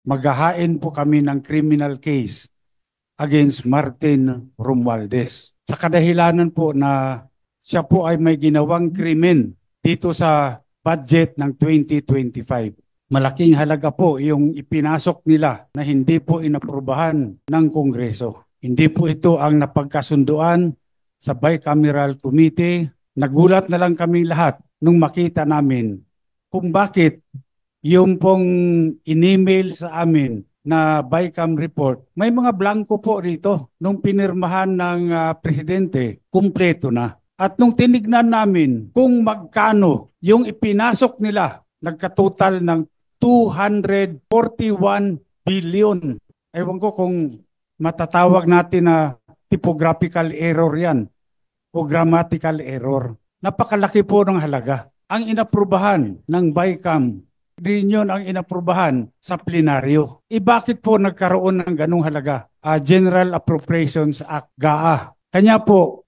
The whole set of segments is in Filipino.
maghahain po kami ng criminal case against Martin Romualdez. Sa kadahilanan po na siya po ay may ginawang krimen dito sa budget ng 2025. Malaking halaga po yung ipinasok nila na hindi po inaprubahan ng Kongreso. Hindi po ito ang napagkasunduan sa Bicameral Committee. Nagulat na lang kaming lahat nung makita namin kung bakit yung pong in-email sa amin na BICAM report, may mga blanco po rito. Nung pinirmahan ng presidente, kumpleto na. At nung tinignan namin kung magkano yung ipinasok nila, nagkatotal ng 241 billion. Ewan ko kung matatawag natin na typographical error yan o grammatical error. Napakalaki po ng halaga. Ang inaprubahan ng BICAM, din yun ang inaprubahan sa plenaryo. Bakit po nagkaroon ng ganung halaga? General Appropriations Act, GAA. Kanya po,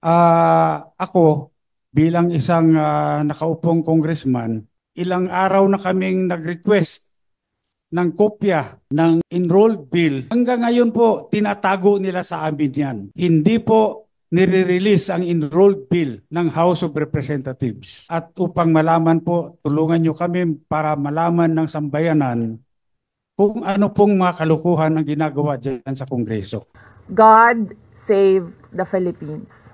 ako bilang isang nakaupong congressman, ilang araw na kaming nag-request ng kopya ng enrolled bill. Hanggang ngayon po, tinatago nila sa amin yan. Hindi po nire-release ang enrolled bill ng House of Representatives. At upang malaman po, tulungan nyo kami para malaman ng sambayanan kung ano pong mga kalukuhan ang ginagawa dyan sa Kongreso. God save the Philippines.